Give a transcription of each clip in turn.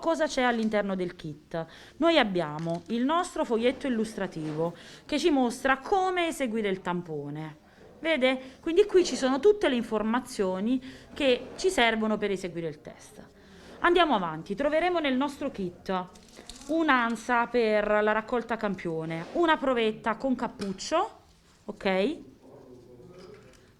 cosa c'è all'interno del kit? Noi abbiamo il nostro foglietto illustrativo che ci mostra come eseguire il tampone. Vede? Quindi qui ci sono tutte le informazioni che ci servono per eseguire il test. Andiamo avanti, troveremo nel nostro kit un'ansa per la raccolta campione, una provetta con cappuccio, ok?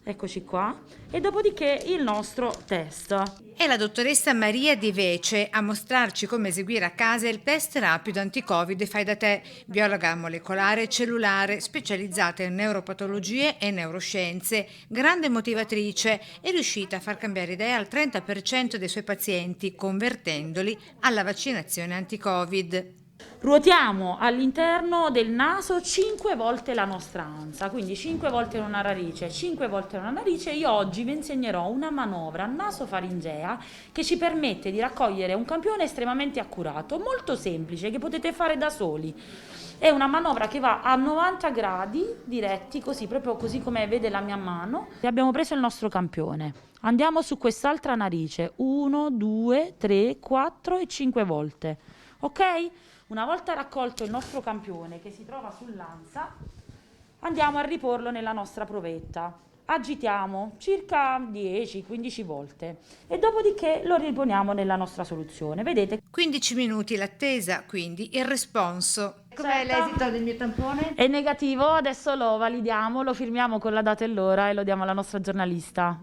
Eccoci qua. E dopodiché il nostro test. È la dottoressa Maria Di Vece a mostrarci come eseguire a casa il test rapido anti-Covid fai da te, biologa molecolare e cellulare, specializzata in neuropatologie e neuroscienze, grande motivatrice, è riuscita a far cambiare idea al 30% dei suoi pazienti, convertendoli alla vaccinazione anti-Covid. Ruotiamo all'interno del naso 5 volte la nostra ansa, quindi 5 volte una narice, 5 volte una narice. Io oggi vi insegnerò una manovra nasofaringea che ci permette di raccogliere un campione estremamente accurato, molto semplice, che potete fare da soli. È una manovra che va a 90 gradi diretti, così, proprio così come vede la mia mano. E abbiamo preso il nostro campione. Andiamo su quest'altra narice, 1, 2, 3, 4 e 5 volte. Ok? Una volta raccolto il nostro campione che si trova sull'ansa, andiamo a riporlo nella nostra provetta. Agitiamo circa 10-15 volte e dopodiché lo riponiamo nella nostra soluzione. Vedete? 15 minuti l'attesa, quindi il responso. Com'è Certo. l'esito del mio tampone? È negativo, adesso lo validiamo, lo firmiamo con la data e l'ora e lo diamo alla nostra giornalista.